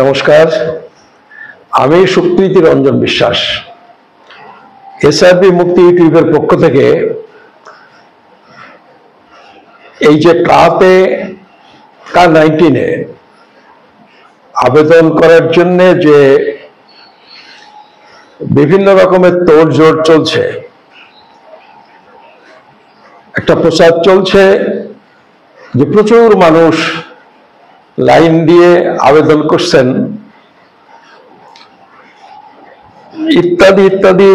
নমস্কার, আমি সুপ্রীতি রঞ্জন বিশ্বাস। এসআরবি মুক্তি ইউটিউবের পক্ষ থেকে এই যে কা-19 আবেদন করার জন্য যে বিভিন্ন রকমের তোড়জোড় চলছে, একটা প্রচার চলছে যে প্রচুর মানুষ লাইন দিয়ে আবেদন করছেন, ইত্যাদি ইত্যাদি।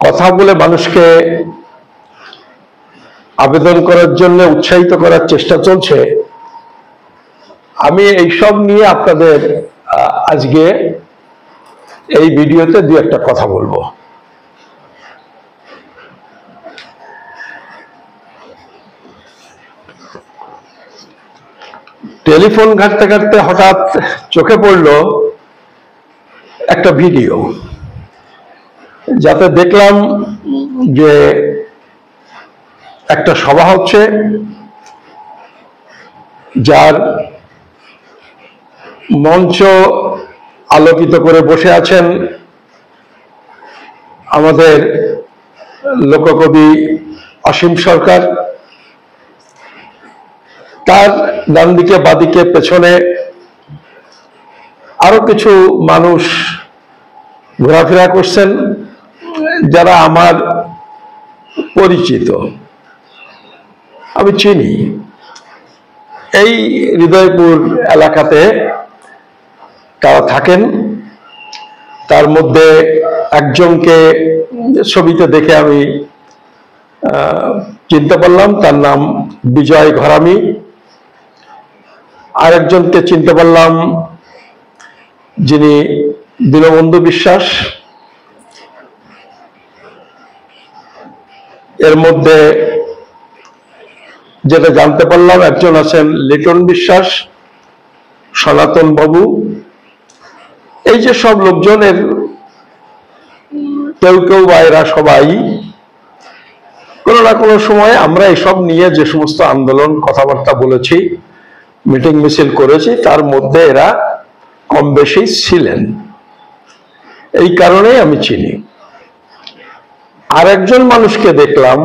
কথা বলে মানুষকে আবেদন করার জন্য উৎসাহিত করার চেষ্টা চলছে। আমি এইসব নিয়ে আপনাদের আজকে এই ভিডিওতে দু একটা কথা বলবো। টেলিফোন ঘাঁটতে ঘাঁটতে হঠাৎ চোখে পড়ল একটা ভিডিও, যাতে দেখলাম যে একটা সভা হচ্ছে, যার মঞ্চ আলোকিত করে বসে আছেন আমাদের লোককবি অসীম সরকার। তার ডান দিকে বাদিকে পেছনে আরো কিছু মানুষ ঘোরাফেরা করছেন, যারা আমার পরিচিত, আমি চিনি। এই হৃদয়পুর এলাকাতে তারা থাকেন। তার মধ্যে একজনকে ছবিতে দেখে আমি চিনতে পারলাম, তার নাম বিজয় ঘরামি। আরেকজনকে চিনতে পারলাম, যিনি দীনবন্ধু বিশ্বাস। এর মধ্যে যেটা জানতে পারলাম, একজন আছেন লিটন বিশ্বাস, সনাতন বাবু। এই যে সব লোকজনের কেউ কেউ বা এরা সবাই কোনো না কোনো সময় আমরা এসব নিয়ে যে সমস্ত আন্দোলন কথাবার্তা বলেছি, মিটিং মিছিল করেছি, তার মধ্যে এরা কম বেশি ছিলেন। এই কারণেই আমি চিনি। আর একজন মানুষকে দেখলাম,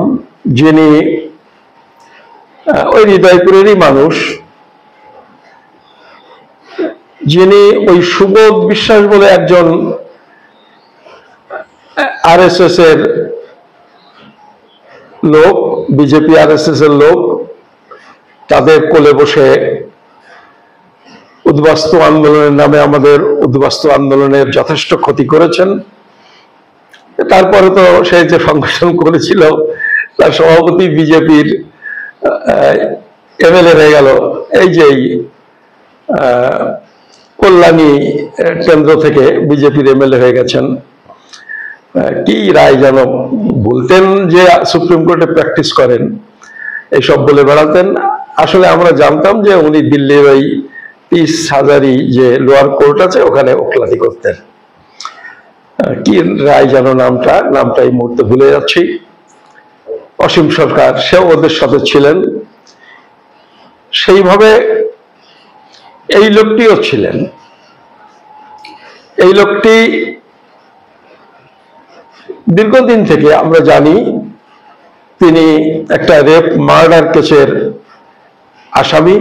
যিনি ওই হৃদয়পুরেরই মানুষ, যিনি ওই সুবোধ বিশ্বাস বলে একজন আরএসএস এর লোক, বিজেপি আরএসএস এর লোক, তাদের কোলে বসে উদ্বাস্তু আন্দোলনের নামে আমাদের উদ্বাস্তু আন্দোলনের যথেষ্ট ক্ষতি করেছেন। তারপরে তো সে যে সংগঠন করেছিল, তার সভাপতি বিজেপির এমএলএ হয়ে গেল। এই যে কল্যাণী কেন্দ্র থেকে বিজেপির এমএলএ হয়ে গেছেন। কি রায় যেন বলতেন, যে সুপ্রিম কোর্টে প্র্যাকটিস করেন, এইসব বলে বেড়াতেন। আসলে আমরা জানতাম যে উনি দিল্লির ওই 30 হাজারি যে লোয়ার কোর্ট আছে, ওখানে ওকালতি করতেন। কি রায় যেন নামটা এই মুহূর্তে ভুলে যাচ্ছি। অসীম সরকার, সেও ওদের সাথে ছিলেন। সেইভাবে এই লোকটিও ছিলেন। এই লোকটি দীর্ঘদিন থেকে আমরা জানি তিনি একটা রেপ মার্ডার কেসের আসামি।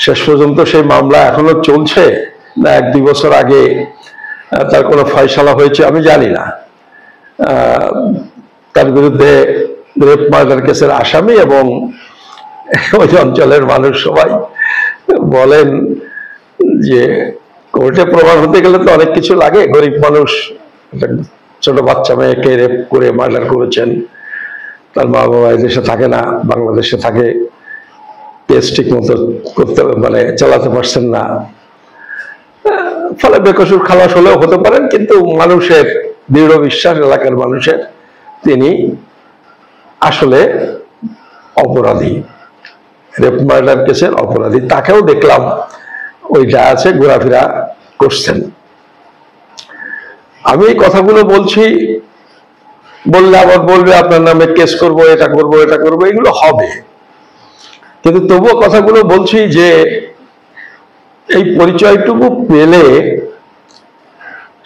শেষ পর্যন্ত সেই মামলা এখনো চলছে না 1-2 বছর আগে তার কোনো ফয়সালা হয়েছে আমি জানি না। তার বিরুদ্ধে রেপ মার্ডার কেসের আসামি, এবং ওই অঞ্চলের মানুষ সবাই বলেন যে কোর্টে প্রমাণ হতে গেলে তো অনেক কিছু লাগে। গরিব মানুষ, ছোট বাচ্চা মেয়েকে রেপ করে মার্ডার করেছেন, তার মা বাবা দেশে থাকে না, বাংলাদেশে থাকে, কেস ঠিক মতো করতে চালাতে পারছেন না, ফলে বেকসুর খালাস হলেও হতে পারেন। কিন্তু মানুষের দৃঢ় বিশ্বাস, এলাকার মানুষের, তিনি আসলে অপরাধী, রেপ মার্ডার কেসের অপরাধী। তাকেও দেখলাম ওই যা আছে ঘোরাফেরা করছেন। আমি এই কথাগুলো বলছি বললে আবার বলবে আপনার নামে কেস করব, এটা করব, এটা করব, এগুলো হবে। কিন্তু তবুও কথাগুলো বলছি যে এই পরিচয়টুকু পেলে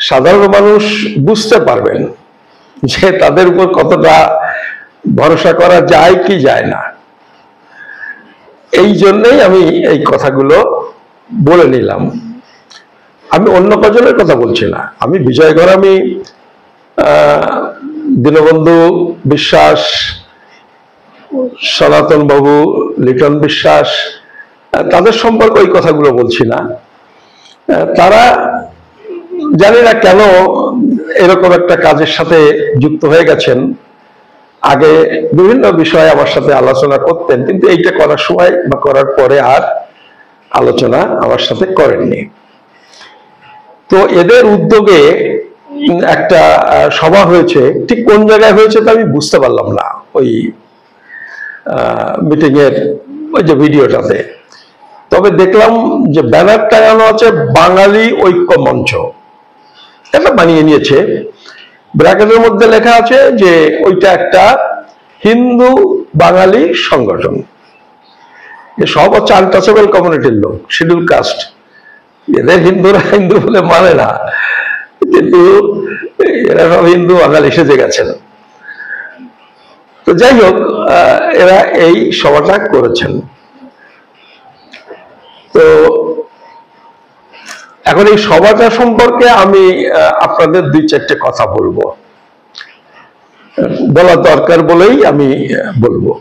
সাধারণ মানুষ বুঝতে পারবেন যে তাদের উপর কতটা ভরসা করা যায় কি যায় না। এই জন্যই আমি এই কথাগুলো বলে নিলাম। আমি অন্য কজনের কথা বলছি না। আমি বিজয় ঘরামি, দীনবন্ধু বিশ্বাস, সনাতন বাবু, লিটন বিশ্বাস, তাদের সম্পর্কে ওই কথাগুলো বলছি না। তারা জানি না কেন এরকম একটা কাজের সাথে যুক্ত হয়ে গেছেন। আগে বিভিন্ন বিষয়ে আমার সাথে আলোচনা করতেন, কিন্তু এইটা করার সময় বা করার পরে আর আলোচনা আমার সাথে করেননি। তো এদের উদ্যোগে একটা সভা হয়েছে, ঠিক কোন জায়গায় হয়েছে তা আমি বুঝতে পারলাম না ওই মিটিং এর ওই যে ভিডিওটাতে। তবে দেখলাম যে ব্যানার টাঙানো আছে বাঙালি ঐক্য মঞ্চ, এটা বানিয়ে নিয়েছে। ব্র্যাকেটের মধ্যে লেখা আছে যে ওইটা একটা হিন্দু বাঙালি সংগঠন। সব হচ্ছে আনটাচেবল কমিউনিটির লোক, শিডিউল কাস্ট। এদের হিন্দুরা হিন্দু বলে মানে না, কিন্তু এরা সব হিন্দু বাঙালি সেজে গেছেন। তো যাই হোক, এরা এই সভাটা করেছেন। তো এখন এই সভাটা সম্পর্কে আমি আপনাদের দুই চারটে কথা বলবো, বলা দরকার বলেই আমি বলবো।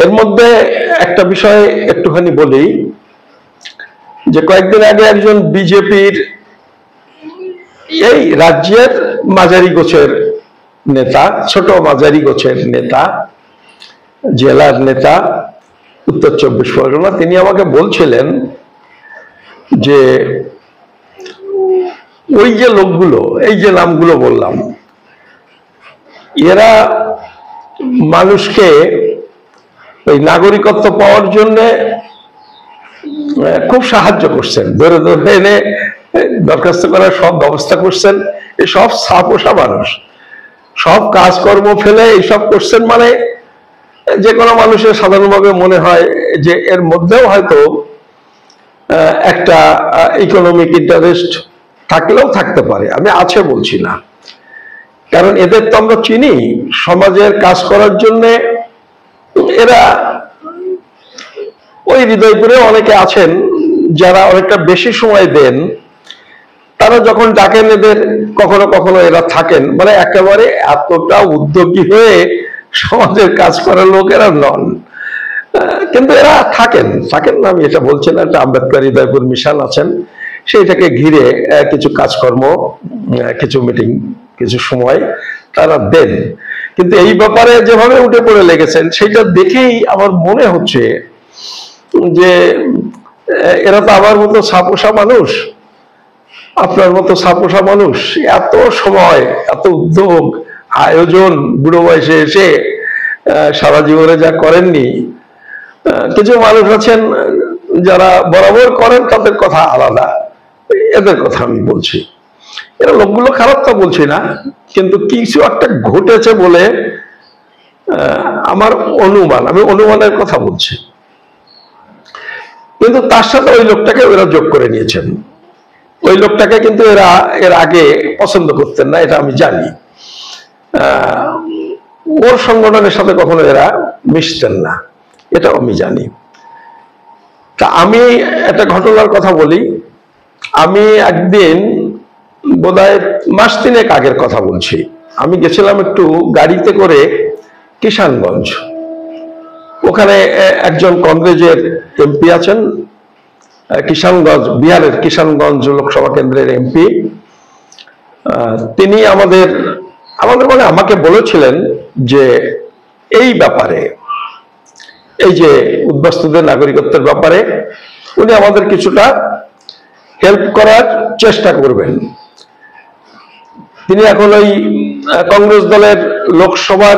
এর মধ্যে একটা বিষয় একটুখানি বলি যে কয়েকদিন আগে একজন বিজেপির এই রাজ্যের মাঝারি গোছের নেতা, ছোট মাঝারি গোছের নেতা, জেলার নেতা, উত্তর 24 পরগনা, তিনি আমাকে বলছিলেন যে ওই যে লোকগুলো, এই যে নামগুলো বললাম, এরা মানুষকে ওই নাগরিকত্ব পাওয়ার জন্য খুব সাহায্য করছেন, ধরে ধরে এনে দরখাস্ত করার সব ব্যবস্থা করছেন। এই সব ছাপোষা মানুষ, সব কাজকর্ম ফেলে এইসব করছেন। মানে যে কোনো মানুষের সাধারণভাবে মনে হয় যে এর মধ্যেও হয়তো একটা ইকোনমিক ইন্টারেস্ট থাকলেও থাকতে পারে, আমি আছে বলছি না। কারণ এদের তো আমরা চিনি, সমাজের কাজ করার জন্য এরা ওই হৃদয়পুরে অনেকে আছেন যারা অনেকটা বেশি সময় দেন। তারা যখন ডাকেন এদের, কখনো কখনো এরা থাকেন। মানে একেবারে এতটা উদ্যোগী হয়ে সমাজের কাজ করার লোক এরা নন, কিন্তু এরা থাকেন থাকেন আমি এটা বলছি না। একটা আম্বেদকর হৃদয়পুর মিশন আছেন, সেইটাকে ঘিরে কিছু কাজকর্ম, কিছু মিটিং, কিছু সময় তারা দেন। কিন্তু এই ব্যাপারে যেভাবে উঠে পড়ে লেগেছেন, সেটা দেখেই আমার মনে হচ্ছে যে এরা তো আমার মতো ছাপোষা মানুষ, আপনার মতো ছাপোষা মানুষ। এত সময়, এত উদ্যোগ, আয়োজন, বুড়ো বয়সে এসে সারা জীবনে যা করেননি। কিছু মানুষ আছেন যারা বরাবর করেন, তাদের কথা আলাদা, এদের কথা আমি বলছি। এরা লোকগুলো খারাপ তা বলছি না, কিন্তু কিছু একটা ঘটেছে বলে আমার অনুমান, আমি অনুমানের কথা বলছি। কিন্তু তার সাথে ওই লোকটাকে ওরা যোগ করে নিয়েছেন। ওই লোকটাকে কিন্তু এরা এর আগে পছন্দ করতেন না, এটা আমি জানি। ওর সংগঠনের সাথে কখনো এরা মিশতেন না, এটাও আমি জানি। তা আমি একটা ঘটনার কথা বলি। আমি একদিন বোধহয় মাস তিনেক আগের কথা বলছি, আমি গেছিলাম একটু গাড়িতে করে কিষানগঞ্জ। ওখানে একজন কংগ্রেসের এমপি আছেন, কিষানগঞ্জ, বিহারের কিষানগঞ্জ লোকসভা কেন্দ্রের এমপি। তিনি আমাদের মানে আমাকে বলেছিলেন যে এই ব্যাপারে, এই যে উদ্বাস্তুদের নাগরিকত্বের ব্যাপারে উনি আমাদের কিছুটা হেল্প করার চেষ্টা করবেন। তিনি এখন ওই কংগ্রেস দলের লোকসভার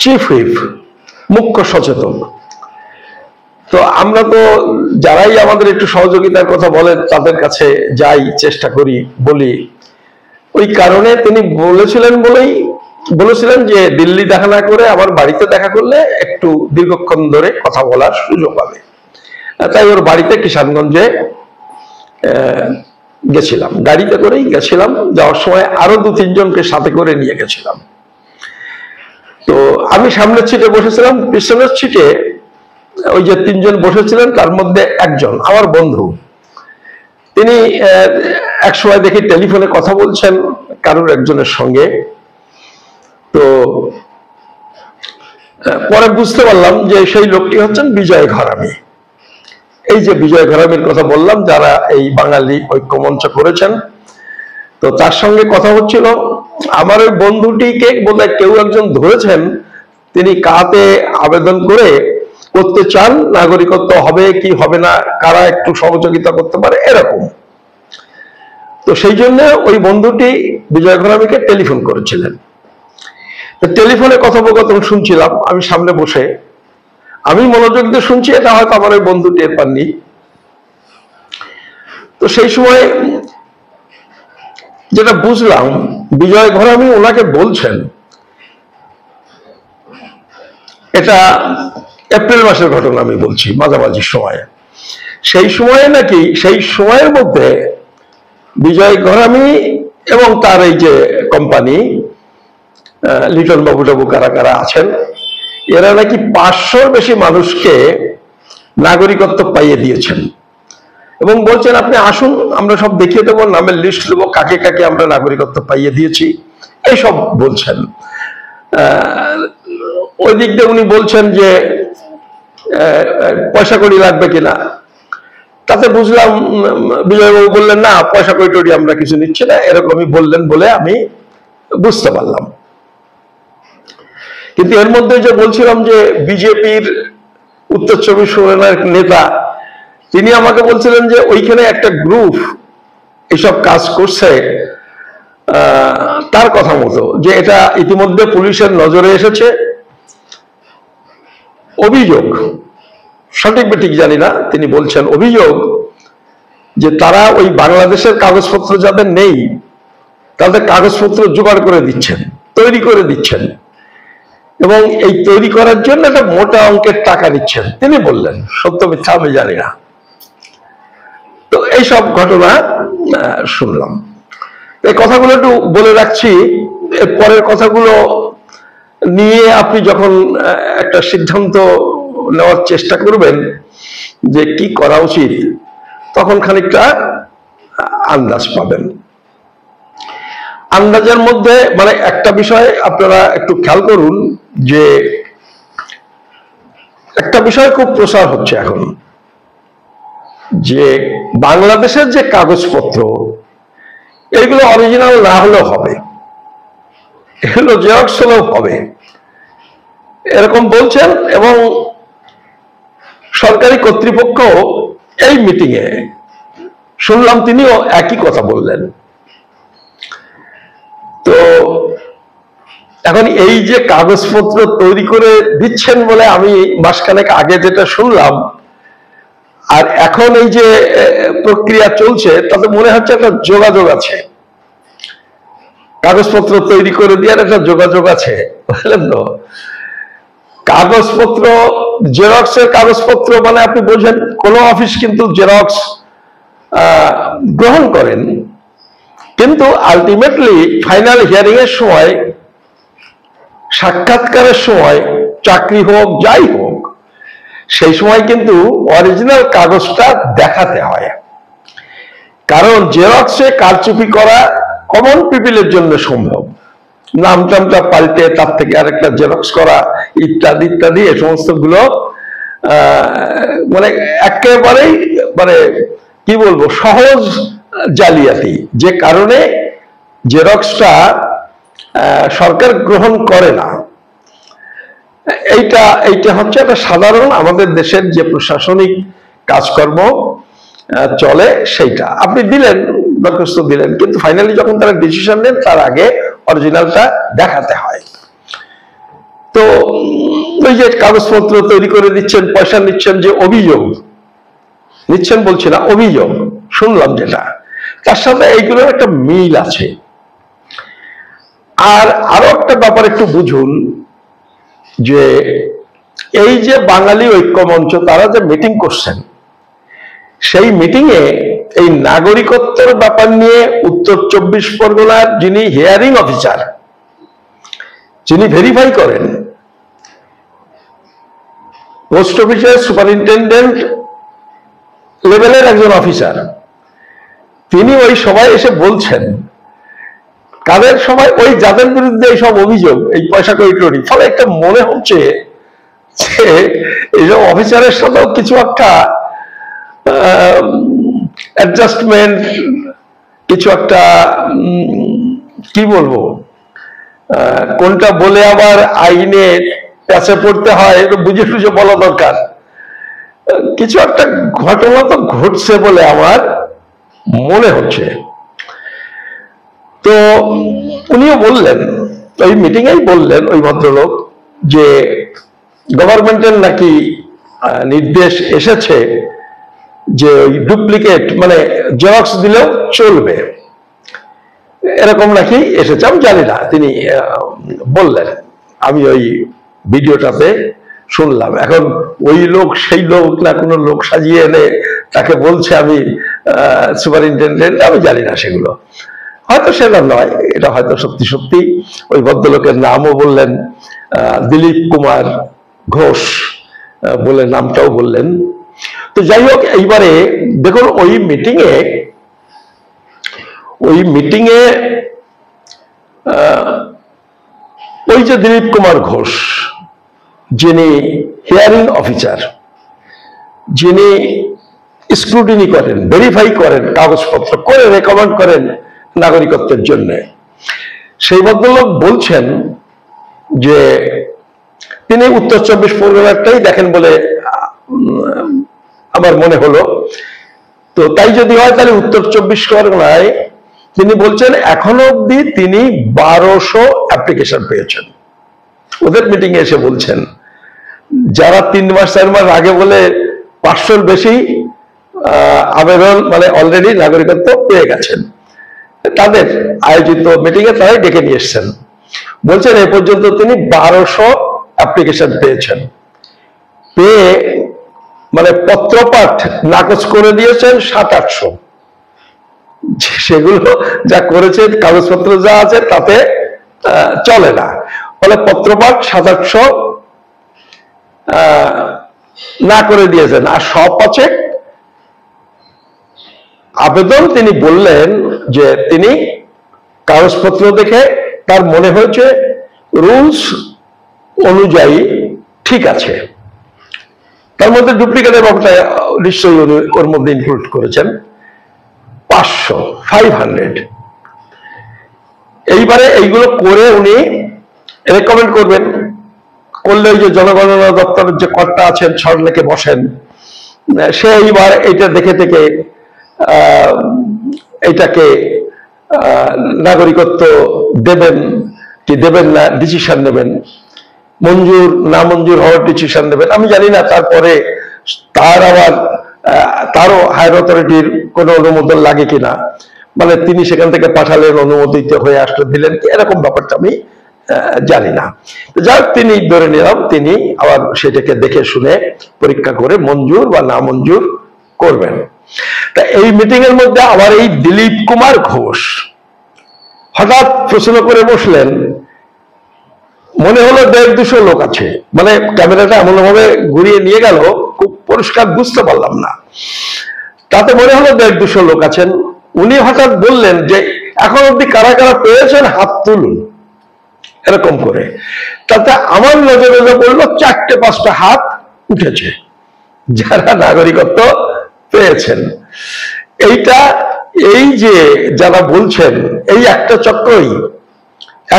চিফ হুইপ, মুখ্য সচেতক। তো আমরা তো যারাই আমাদের একটু সহযোগিতার কথা বলে তাদের কাছে যাই, চেষ্টা করি, বলি। ওই কারণে তিনি বলেছিলেন যে দিল্লি দেখা না করে আমার বাড়িতে দেখা করলে একটু দীর্ঘক্ষণ ধরে কথা বলার সুযোগ পাবে। তাই ওর বাড়িতে কিষানগঞ্জে গেছিলাম, গাড়িতে করেই গেছিলাম। যাওয়ার সময় আরো 2-3 জনকে সাথে করে নিয়ে গেছিলাম। তো আমি সামনের সিটে বসেছিলাম, পিছনের সিটে ওই যে 3 জন বসেছিলেন তার মধ্যে একজন আমার বন্ধু। তিনি এক সময় দেখি টেলিফোনে কথা বলছেন কারোর একজনের সঙ্গে। তো পরে বুঝতে পারলাম যে সেই লোকটি হচ্ছেন বিজয় ঘরামি। এই যে বিজয় ঘরামির কথা বললাম, যারা এই বাঙালি ঐক্য মঞ্চ করেছেন, তো তার সঙ্গে কথা হচ্ছিল। আমার ওই বন্ধুটিকে বোধহয় কেউ একজন ধরেছেন, তিনি কাতে আবেদন করতে চান, নাগরিকত্ব হবে কি হবে না, কারা একটু সহযোগিতা করতে পারে, এরকম। তো সেই জন্য ওই বন্ধুটি বিজয় ঘরামিকে টেলিফোন করেছিলেন। টেলিফোনে কথোপকথন শুনছিলাম আমি সামনে বসে। আমি মনোযোগ দিয়ে শুনছি, এটা হয়তো আমার ওই বন্ধু টের পাননি। তো সেই সময় যেটা বুঝলাম, বিজয় ঘরামি ওনাকে বলছেন, এটা এপ্রিল মাসের ঘটনা আমি বলছি, মাঝামাঝি সময়ে। সেই সময়ে নাকি, সেই সময়ের মধ্যে বিজয় ঘরামি এবং তার এই যে কোম্পানি লিটন বাবু টাবু কারা কারা আছেন, এরা নাকি 500-র বেশি মানুষকে নাগরিকত্ব পাইয়ে দিয়েছেন। এবং বলছেন আপনি আসুন, আমরা সব দেখিয়ে দেবো, নামের লিস্ট দেবো, কাকে কাকে আমরা নাগরিকত্ব পাইয়ে দিয়েছি, এইসব বলছেন। ওই দিক দিয়ে উনি বলছেন যে পয়সা কড়ি লাগবে কিনা। তাতে বুঝলাম বিজয়বাবু বললেন না, পয়সা কড়ি টড়ি আমরা কিছু নিচ্ছি না, এরকমই বললেন বলে আমি বুঝতে পারলাম। কিন্তু এর মধ্যে যে বলছিলাম যে বিজেপির উত্তর 24 পরগনার নেতা, তিনি আমাকে বলছিলেন যে ওইখানে একটা গ্রুপ এসব কাজ করছে, তার কথা মতো, যে এটা ইতিমধ্যে পুলিশের নজরে এসেছে। অভিযোগ, সঠিক বেঠিক জানি না, তিনি বলছেন অভিযোগ যে তারা ওই বাংলাদেশের কাগজপত্র যাদের নেই তাদের কাগজপত্র জোগাড় করে দিচ্ছেন, তৈরি করে দিচ্ছেন, এবং এই তৈরি করার জন্য একটা মোটা অঙ্কের টাকা দিচ্ছেন। তিনি বললেন, সত্য মিথ্যা আমি জানি না। তো এইসব ঘটনা শুনলাম। এই কথাগুলো একটু বলে রাখছি, এর পরের কথাগুলো নিয়ে আপনি যখন একটা সিদ্ধান্ত নেওয়ার চেষ্টা করবেন যে কি করা উচিত, তখন খানিকটা আন্দাজ পাবেন। আন্দাজের মধ্যে মানে একটা বিষয় আপনারা একটু খেয়াল করুন, যে একটা বিষয় খুব প্রসার হচ্ছে এখন, যে বাংলাদেশের যে কাগজপত্র, এগুলো অরিজিনাল না হলেও হবে, এগুলো জেরক্স হলেও হবে, এরকম বলছেন। এবং সরকারি কর্তৃপক্ষ এই মিটিং এ শুনলাম তিনিও একই কথা বললেন। তো এখন এই যে কাগজপত্র তৈরি করে দিচ্ছেন বলে আমি মাসখানেক আগে যেটা শুনলাম, আর এখন এই যে প্রক্রিয়া চলছে, তাতে মনে হচ্ছে একটা যোগাযোগ আছে, কাগজপত্র তৈরি করে দেওয়ার একটা যোগাযোগ আছে, বুঝলেন তো। কাগজপত্র, জেরক্সের কাগজপত্র মানে আপনি বোঝেন, কোন অফিস কিন্তু জেরক্স গ্রহণ করেন, কিন্তু আলটিমেটলি ফাইনাল হিয়ারিং এর সময়, সাক্ষাৎকারের সময়, চাকরি হোক যাই হোক, সেই সময় কিন্তু অরিজিনাল কাগজটা দেখাতে হয়। কারণ জেরক্সে কারচুপি করা কমন পিপলের জন্য সম্ভব, নাম টামটা পাল্টে তার থেকে আরেকটা জেরক্স করা ইত্যাদি ইত্যাদি, এই সমস্ত গুলো মানে একেবারেই মানে কি বলবো, সহজ জালিয়াতি, যে কারণে জেরক্সটা সরকার গ্রহণ করে না। এইটা হচ্ছে একটা সাধারণ আমাদের দেশের যে প্রশাসনিক কাজকর্ম চলে, সেইটা আপনি দিলেন, দরখাস্ত দিলেন, কিন্তু ফাইনালি যখন তারা ডিসিশন নেন তার আগে অরিজিনালটা দেখাতে হয়। তো ওই যে কাগজপত্র তৈরি করে দিচ্ছেন, পয়সা নিচ্ছেন, যে অভিযোগ নিচ্ছেন বলছি না, অভিযোগ শুনলাম যেটা, তার সাথে এইগুলোর একটা মিল আছে। আর আরো একটা ব্যাপার একটু বুঝুন, যে এই যে বাঙালি ঐক্য মঞ্চ তারা যে মিটিং করছেন, সেই মিটিং এ এই নাগরিকত্বের ব্যাপার নিয়ে উত্তর 24 পরগনার যিনি হিয়ারিং অফিসার, যিনি ভেরিফাই করেন, পোস্ট অফিসের সুপারিনটেন্ডেন্ট লেভেলের একজন অফিসার, তিনি ওই সভায় এসে বলছেন, কাদের সভায়, ওই যাদের বিরুদ্ধে এইসব অভিযোগ, এই পয়সা কড়ি, ফলে একটা মনে হচ্ছে যে এইসব অফিসারের সাথেও কিছু একটা অ্যাডজাস্টমেন্ট, কিছু একটা কি বলবো, কোনটা বলে আবার আইনে প্যাচে পড়তে হয় একটু বুঝে টুঝে বলা দরকার, কিছু একটা ঘটনা তো ঘটছে বলে আমার মনে হচ্ছে। তো উনিও বললেন, ওই মিটিং এই বললেন ওই ভদ্রলোক, যে গভর্নমেন্টের নাকি নির্দেশ এসেছে যে ওই ডুপ্লিকেট মানে জেরক্স দিলেও চলবে, এরকম নাকি এসেছে। আমি জানি না, তিনি বললেন, আমি ওই ভিডিওটাতে শুনলাম। এখন ওই লোক সেই লোক না কোনো লোক সাজিয়ে এনে তাকে বলছে আমি সুপারিনটেন্ডেন্ট, আমি জানি না, সেগুলো হয়তো সেটা নয়, এটা হয়তো সত্যি সত্যি। ওই ভদ্রলোকের নামও বললেন, দিলীপ কুমার ঘোষ বলে নামটাও বললেন। তো যাই হোক, এইবারে দেখুন ওই মিটিংয়ে ওই যে দিলীপ কুমার ঘোষ, যিনি হিয়ারিং অফিসার, যিনি স্ক্রুটিনি করেন, ভেরিফাই করেন, কাগজপত্র করে রেকমেন্ড করেন নাগরিকত্বের জন্য, সেই ভদ্রলোক বলছেন যে তিনি উত্তর 24 পরগনাটাই দেখেন বলে আমার মনে হলো। তো তাই যদি হয় তাহলে উত্তর 24 পরগনায় তিনি বলছেন এখনো অব্দি তিনি 1200 অ্যাপ্লিকেশন পেয়েছেন। ওদের মিটিং এ এসে বলছেন, যারা 3 মাস 4 মাস আগে বলে 500-র বেশি আবেদন মানে অলরেডি নাগরিকত্ব পেয়ে গেছেন, তাদের আয়োজিত মিটিং এ তারাই ডেকে নিয়ে এসছেন। বলছেন এ পর্যন্ত তিনি 1200 অ্যাপ্লিকেশন পেয়েছেন, পেয়ে মানে পত্রপাঠ নাকচ করে দিয়েছেন 700-800। সেগুলো যা করেছে, কাগজপত্র যা আছে তাতে চলে না, ফলে পত্রপাঠ 700-800 না করে দিয়েছেন। আর 100-5 আবেদন তিনি বললেন যে তিনি কাগজপত্র দেখে তার মনে হয়েছে রুলস অনুযায়ী ঠিক আছে। তার মধ্যে ডুপ্লিকেটের ব্যাপারটা নিশ্চয়ই ওর মধ্যে ইনক্লুড করেছেন। 500 এইবারে এইগুলো করে উনি রেকমেন্ড করবেন, করলে ওই যে জনগণনা দপ্তরের যে কর্তা আছেন, সরলেখে বসেন, সে এইবার এইটা দেখে থেকে এইটাকে নাগরিকত্ব দেবেন কি দেবেন না ডিসিশন নেবেন, মঞ্জুর না মঞ্জুর হওয়ার ডিসিশন নেবেন। আমি জানি না তারপরে তার আবার তারও হায়ার অথরিটির কোনো অনুমোদন লাগে কিনা, মানে তিনি সেখান থেকে পাঠালেন, অনুমোদিত হয়ে আসতে দিলেন, এরকম ব্যাপারটা আমি জানি না। যাক, তিনি ধরে নিলাম তিনি আবার সেটাকে দেখে শুনে পরীক্ষা করে মঞ্জুর বা না মঞ্জুর করবেন। তা এই মিটিং এর মধ্যে আবার এই দিলীপ কুমার ঘোষ হঠাৎ প্রশ্ন করে বসলেন, মনে হলো 150-200 লোক আছে, মানে ক্যামেরাটা এমন ভাবে ঘুরিয়ে নিয়ে গেল খুব পরিষ্কার বুঝতে পারলাম না, তাতে মনে হলো 150-200 লোক আছেন। উনি হঠাৎ বললেন যে এখন অব্দি কারা কারা পেয়েছেন হাত তুলুন, এরকম করে। তাতে আমার নজরে পড়লো 4-5টা হাত উঠেছে যারা নাগরিকত্ব পেয়েছেন। এইটা এই যে যারা বলছেন এই একটা চক্রই,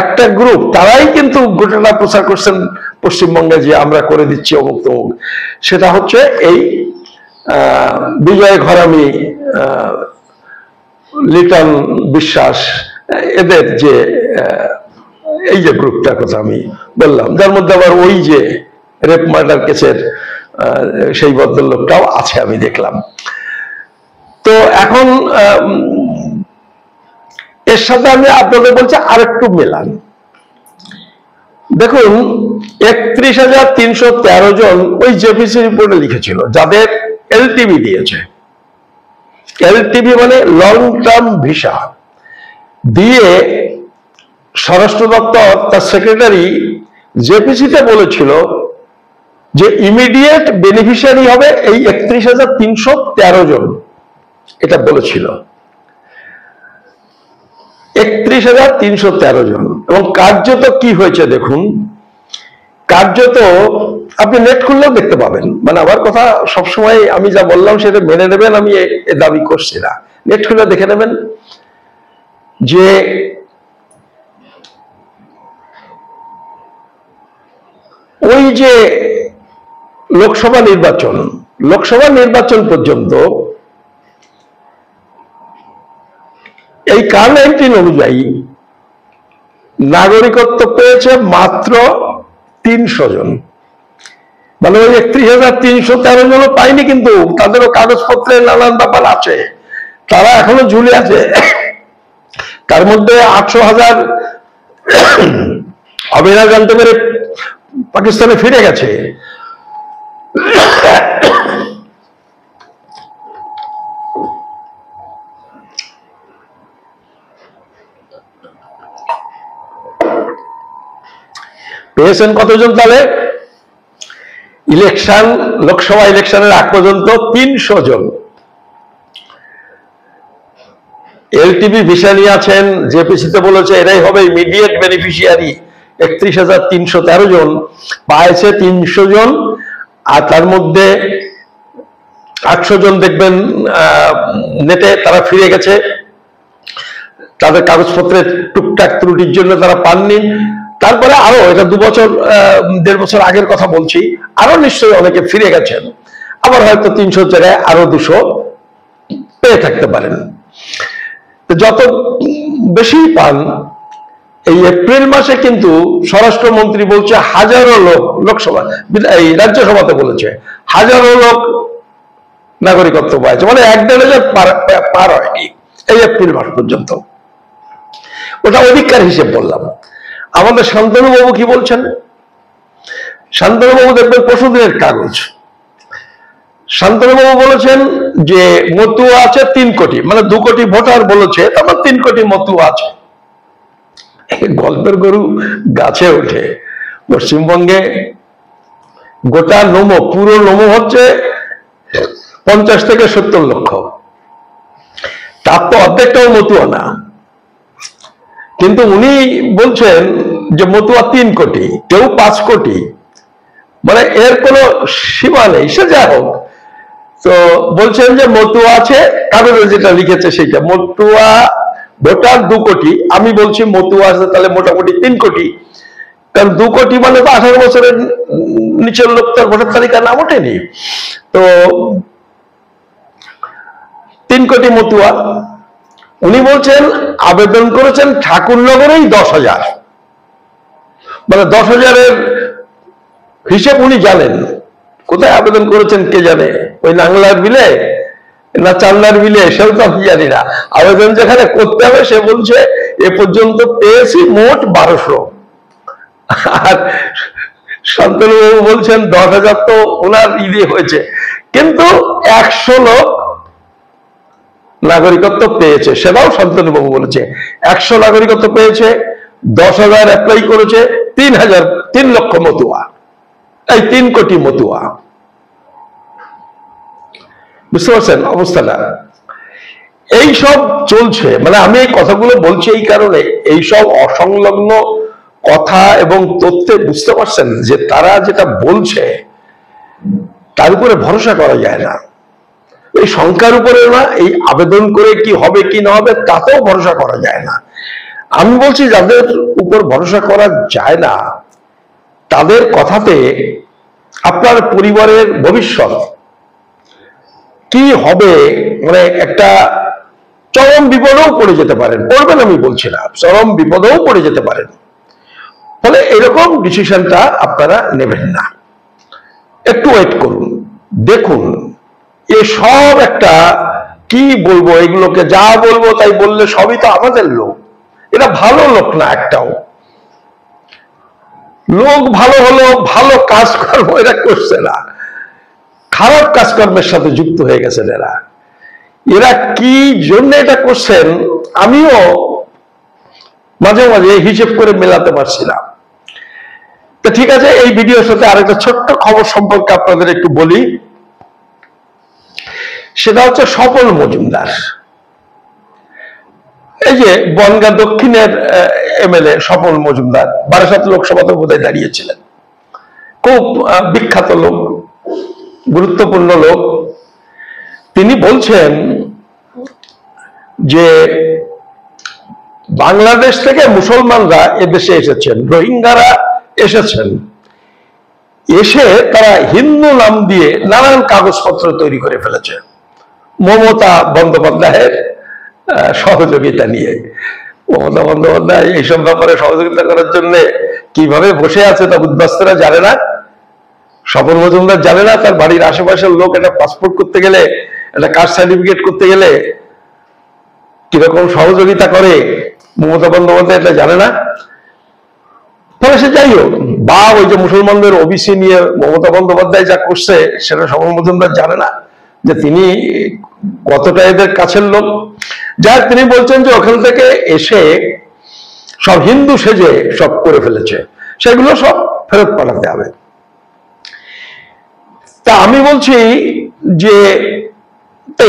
একটা গ্রুপ, তারাই কিন্তু ঘটনা প্রচার করছেন পশ্চিমবঙ্গে যে আমরা করে দিচ্ছি অমুক তমুক। সেটা হচ্ছে এই বিজয় ঘরামি, লিটন বিশ্বাস, এদের যে এই যে গ্রুপটার কথা আমি বললাম, যার মধ্যে আবার ওই যে রেপ মার্ডার কেসের সেই ভদ্রলোকটাও আছে আমি দেখলাম। তো এখন এর সাথে আমি আপনাদের বলছি আরেকটু মেলান। দেখুন 31,313 জন ওই জেপিসি রিপোর্টে লিখেছিল যাদের এলটিভি দিয়েছে। এলটিভি মানে লং টার্ম ভিসা দিয়ে স্বরাষ্ট্র দপ্তর তার সেক্রেটারি জেপিসিতে বলেছিল যে ইমিডিয়েট বেনিফিশিয়ারি হবে এই 31,313 জন, এটা বলেছিল 31,313 জন। এবং কার্যত কি হয়েছে দেখুন, কার্যত আপনি নেট খুললেও দেখতে পাবেন, মানে আমার কথা সবসময় আমি যা বললাম সেটা মেনে নেবেন, আমি এ দাবি করছি না, নেট খুলে দেখে নেবেন যে ওই যে লোকসভা নির্বাচন পর্যন্ত এই কার-19 অনুযায়ী নাগরিকত্ব পেয়েছে মাত্র 300 জন। মানে ওই 31,313 জনও পায়নি, কিন্তু তাদেরও কাগজপত্রে নানান ব্যাপার আছে, তারা এখনো ঝুলে আছে। তার মধ্যে 800,000 অভিনয় জানতে পেরে পাকিস্তানে ফিরে গেছে। পেয়েছেন কতজন তাহলে? লোকসভা ইলেকশনের আগ পর্যন্ত 300 জন। এলটিভি ভিসা নিয়ে আছেন, জেপিসিতে বলেছে এরাই হবে ইমিডিয়েট বেনিফিশিয়ারি, 31,313 জন পাইছে 300 জন। আর তার মধ্যে 800 জন দেখবেন নেটে তারা ফিরে গেছে, তাদের কাগজপত্রের টুকটাক ত্রুটির জন্য তারা পাননি। তারপরে আরো, এটা 2 বছর 1.5 বছর আগের কথা বলছি, আরো নিশ্চয়ই অনেকে ফিরে গেছেন, আবার হয়তো 300 জায়গায় আরো 200 পেয়ে থাকতে পারেন। যত বেশি পান, এই এপ্রিল মাসে কিন্তু স্বরাষ্ট্রমন্ত্রী বলছে হাজারো লোক, লোকসভা এই রাজ্যসভাতে বলেছে হাজারো লোক নাগরিকত্ব পাইছে, মানে 1-1.5 পার হয়নি এই এপ্রিল মাস পর্যন্ত। ওটা অধিকার হিসেব বললাম। আমাদের শান্তনুবাবু কি বলছেন? শান্তনুবাবু দেখবেন পরশুদিনের কাগজ, শান্তনুবাবু বলেছেন যে মতুয়া আছে 3 কোটি, মানে 2 কোটি ভোটার বলেছে, তারপর 3 কোটি মতুয়া আছে। গল্পের গরু গাছে ওঠে। পশ্চিমবঙ্গে গোটা নমো, পুরো নমো হচ্ছে 50 থেকে 70 লক্ষ, তার তো অর্ধেকটাও মতুয়া না। কিন্তু উনি বলছেন যে মতুয়া 3 কোটি, কেউ 5 কোটি, মানে এর কোনো সীমা নেই। সে যা হোক, তো বলছেন যে মতুয়া আছে, কাগজে যেটা লিখেছে সেটা মতুয়া ভোটার 2 কোটি। আমি বলছি মতুয়া আছে তাহলে মোটামুটি 3 কোটি, কারণ 2 কোটি মানে তো 18 বছরের নিচের লোক তার ভোটার তালিকার নাম ওঠেনি। তো 3 কোটি মতুয়া। উনি বলছেন আবেদন করেছেন ঠাকুরনগরেই 10,000, মানে 10,000-এর হিসেব উনি জানেন। কোথায় আবেদন করেছেন কে জানে, ওই নাংলার বিলে না চান্নার বিলে, সেও তো আমি জানি না। আবেদন যেখানে করতে হবে সে বলছে এ পর্যন্ত পেয়েছি মোট 1200। আর শান্তনুবাবু বলছেন 10,000 তো ওনার ঈদে হয়েছে, কিন্তু 100 লোক নাগরিকত্ব পেয়েছে, সেটাও শান্তনুবাবু বলেছে। 100 নাগরিকত্ব পেয়েছে, 10,000 অ্যাপ্লাই করেছে, 3 লক্ষ মতুয়া, এই 3 কোটি মতুয়া। বুঝতে পারছেন অবস্থাটা? এই সব চলছে। মানে আমি এই কথাগুলো বলছি এই কারণে, এই সব অসংলগ্ন কথা এবং তথ্যে বুঝতে পারছেন যে তারা যেটা বলছে তার উপরে ভরসা করা যায় না। এই সংখ্যার উপরে না, এই আবেদন করে কি হবে কি না হবে তাতেও ভরসা করা যায় না। আমি বলছি যাদের উপর ভরসা করা যায় না তাদের কথাতে আপনার পরিবারের ভবিষ্যৎ কি হবে, মানে একটা চরম বিপদেও পড়ে যেতে পারেন। পড়বেন আমি বলছি না, চরম বিপদেও পড়ে যেতে পারেন। ফলে এরকম ডিসিশনটা আপনারা নেবেন না, একটু ওয়েট করুন, দেখুন। এসব একটা কি বলবো, এগুলোকে যা বলবো তাই বললে সবই তো আমাদের লোক, এরা ভালো লোক না একটাও। লোক ভালো হলো, ভালো কাজকর্ম এরা করছে না, খারাপ কাজকর্মের সাথে যুক্ত হয়ে গেছেন এরা। এরা কি জন্য এটা করছেন আমিও মাঝে মাঝে হিসেব করে মেলাতে পারছি না। তো ঠিক আছে, এই ভিডিওর সাথে আরেকটা ছোট্ট খবর সম্পর্কে আপনাদের একটু বলি। সেটা হচ্ছে স্বপন মজুমদার, এই যে বনগাঁ দক্ষিণের এমএলএ স্বপন মজুমদার, বারাসাত লোকসভাতে বোধহয় দাঁড়িয়েছিলেন, খুব বিখ্যাত লোক, গুরুত্বপূর্ণ লোক। তিনি বলছেন যে বাংলাদেশ থেকে মুসলমানরা এদেশে এসেছেন, রোহিঙ্গারা এসেছেন, এসে তারা হিন্দু নাম দিয়ে নানান কাগজপত্র তৈরি করে ফেলেছে মমতা বন্দ্যোপাধ্যায়ের সহযোগিতা নিয়ে। মমতা বন্দ্যোপাধ্যায় এইসব ব্যাপারে সহযোগিতা করার জন্য কিভাবে বসে আছে তা উদ্বাস্তুরা জানে না, স্বপন মজুমদার জানে না। তার বাড়ির আশেপাশের লোক একটা পাসপোর্ট করতে গেলে, একটা কাস্ট সার্টিফিকেট করতে গেলে কিরকম সহযোগিতা করে মমতা বন্দ্যোপাধ্যায় এটা জানে না। ফলে সে যাই হোক, বা ওই যে মুসলমানদের ওবিসি নিয়ে মমতা বন্দ্যোপাধ্যায় যা করছে সেটা স্বপন মজুমদার জানে না যে তিনি কতটা এদের কাছের লোক। যার তিনি বলছেন যে ওখান থেকে এসে সব হিন্দু সেজে সব করে ফেলেছে, সেগুলো সব ফেরত পাঠাতে হবে। তা আমি বলছি যে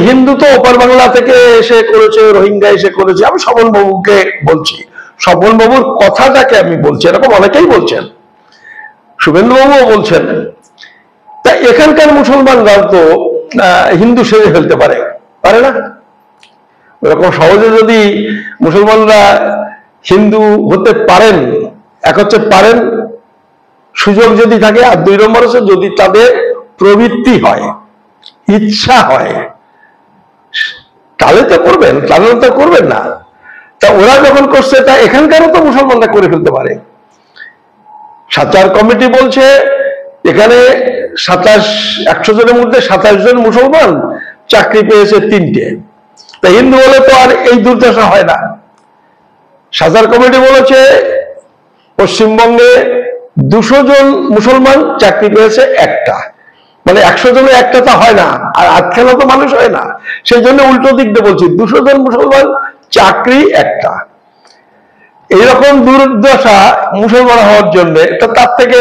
হিন্দু তো ওপার বাংলা থেকে এসে করেছে, রোহিঙ্গা এসে করেছে। আমি স্বপন বাবুকে বলছি, স্বপন বাবুর কথাটাকে আমি বলছি, এরকম অনেকেই বলছেন, শুভেন্দু বাবুও বলছেন। তা এখানকার মুসলমানরাও তো হিন্দু সেজে ফেলতে পারে, পারে না? ওরকম সহজে যদি মুসলমানরা হিন্দু হতে পারেন, এক হচ্ছে পারেন, সুযোগ যদি থাকে, আর দুই নম্বর হচ্ছে যদি তাদের প্রবৃত্তি হয়, ইচ্ছা হয়, তাহলে তো করবেন, তাহলে তো করবেন না। তা ওরা যখন করছে তা এখানকারও তো মুসলমানরা করে ফেলতে পারে। সাচার কমিটি বলছে এখানে 100 জনের মধ্যে 27 জন মুসলমান চাকরি পেয়েছে 3টে। তা হিন্দু হলে তো আর এই দুর্দশা হয় না। সাচার কমিটি বলেছে পশ্চিমবঙ্গে 200 জন মুসলমান চাকরি পেয়েছে একটা, মানে 100 জনে একটা তো হয় না, আর আটখানা তো মানুষ হয় না। সেই জন্য উল্টো দিক দিয়ে বলছি, 200 জন মুসলমান চাকরি একটা। এইরকম দুর্দশা মুসলমান হওয়ার জন্য তার থেকে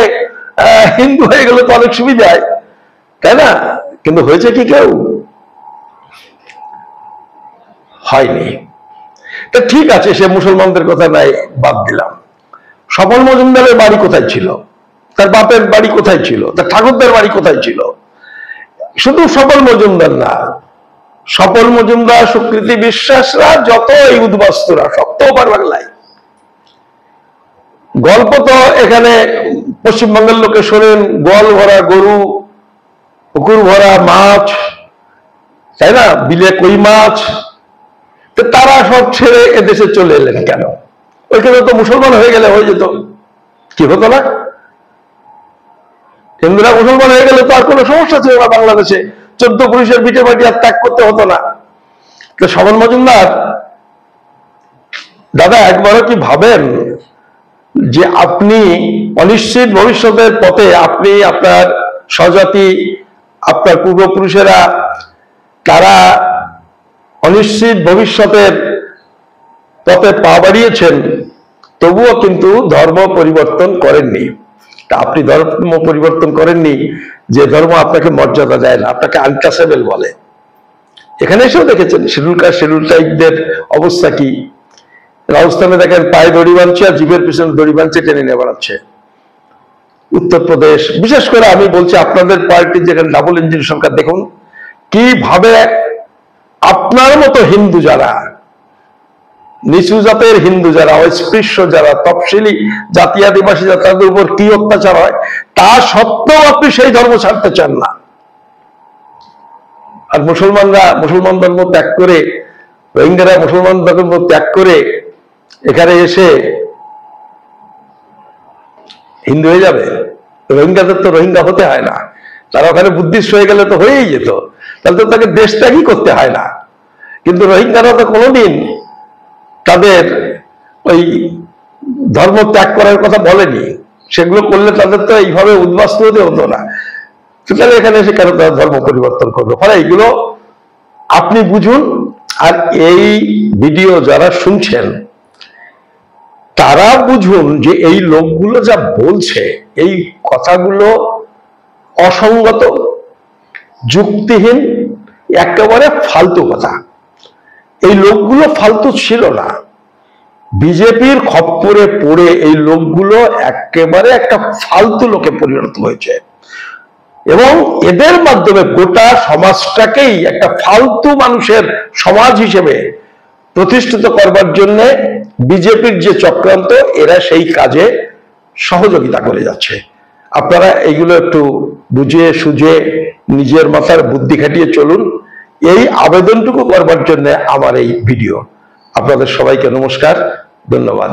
হিন্দু হয়ে গেলে তো অনেক সুবিধায়, তাই না? কিন্তু হয়েছে কি কেউ? হয়নি। তা ঠিক আছে, সে মুসলমানদের কথা নাই, বাদ দিলাম। স্বপন মজুমদারের বাড়ি কোথায় ছিল? তার বাপের বাড়ি কোথায় ছিল? তার ঠাকুরদার বাড়ি কোথায় ছিল? শুধু স্বপন মজুমদার না, স্বপন মজুমদার, সুকৃতি বিশ্বাসরা, যত এই উদ্বাস্তুরা সব তো ওপার বাংলায়। গল্প তো এখানে পশ্চিমবঙ্গের লোকে শোনেন, গোয়াল ভরা গরু, পুকুর ভরা মাছ, তাই না, বিলে কই মাছ। তো তারা সব ছেড়ে এদেশে চলে এলেন কেন? ওইখানে তো মুসলমান হয়ে গেলে হয়ে যেত, কি হতো না? হিন্দুরা মুসলমান হয়ে গেলে তো আর কোনো সমস্যা ছিল না বাংলাদেশে, 14 পুরুষের ভিটে মাটি আর ত্যাগ করতে হতো না। তো স্বপন মজুমদার দাদা একবারও কি ভাবেন যে আপনি অনিশ্চিত ভবিষ্যতের পথে, আপনি, আপনার স্বজাতি, আপনার পূর্বপুরুষেরা, তারা অনিশ্চিত ভবিষ্যতের পথে পা বাড়িয়েছেন, তবুও কিন্তু ধর্ম পরিবর্তন করেননি। তা আপনি ধর্ম পরিবর্তন করেননি, যে ধর্ম আপনাকে মর্যাদা দেয় না, আপনাকে আনটাচেবল বলে। এখানে এসেও দেখেছেন শিডিউল কাস্ট, শিডিউল ট্রাইবদের অবস্থা কি। রাজস্থানে দেখেন পায়ে দড়ি বাঁধছে আর জীবের পিছনে দড়ি বাঁধছে, টেনে নিয়ে বেড়াচ্ছে। উত্তরপ্রদেশ, বিশেষ করে আমি বলছি আপনাদের পার্টির যেখানে ডাবল ইঞ্জিন সরকার, দেখুন কিভাবে আপনার মতো হিন্দু যারা, নিচু জাতের হিন্দু যারা, অস্পৃশ্য যারা, তফসিলি জাতি আদিবাসী যারা, তাদের উপর কি অত্যাচার হয়, তা সত্ত্বেও আপনি সেই ধর্ম ছাড়তে চান না। আর মুসলমানরা মুসলমান ধর্ম ত্যাগ করে, রোহিঙ্গারা মুসলমান ধর্ম ত্যাগ করে এখানে এসে হিন্দু হয়ে যাবে? রোহিঙ্গাদের তো রোহিঙ্গা হতে হয় না, তারা ওখানে বুদ্ধিস্ট হয়ে গেলে তো হয়েই যেত, তাহলে তো তাকে দেশ ত্যাগই করতে হয় না। কিন্তু রোহিঙ্গারা তো কোনোদিন তাদের ওই ধর্ম ত্যাগ করার কথা বলেনি, সেগুলো করলে তাদের তো এইভাবে উদ্বাস্তু হতে হতো না। তাহলে এখানে এসে কেন তারা ধর্ম পরিবর্তন করবে? ফলে এইগুলো আপনি বুঝুন। আর এই ভিডিও যারা শুনছেন তারা বুঝুন যে এই লোকগুলো যা বলছে, এই কথাগুলো অসঙ্গত, যুক্তিহীন, একেবারে ফালতু কথা। এই লোকগুলো ফালতু ছিল না, বিজেপির খপ্পরে পড়ে এই লোকগুলো একেবারে একটা ফালতু লোকে পরিণত হয়েছে এবং এদের মাধ্যমে গোটা সমাজটাকেই একটা ফালতু মানুষের সমাজ হিসেবে প্রতিষ্ঠিত করবার জন্য বিজেপির যে চক্রান্ত, এরা সেই কাজে সহযোগিতা করে যাচ্ছে। আপনারা এইগুলো একটু বুঝে সুঝে নিজের মাথার বুদ্ধি খাটিয়ে চলুন, এই আবেদনটুকু করবার জন্য আমার এই ভিডিও। আপনাদের সবাইকে নমস্কার, ধন্যবাদ।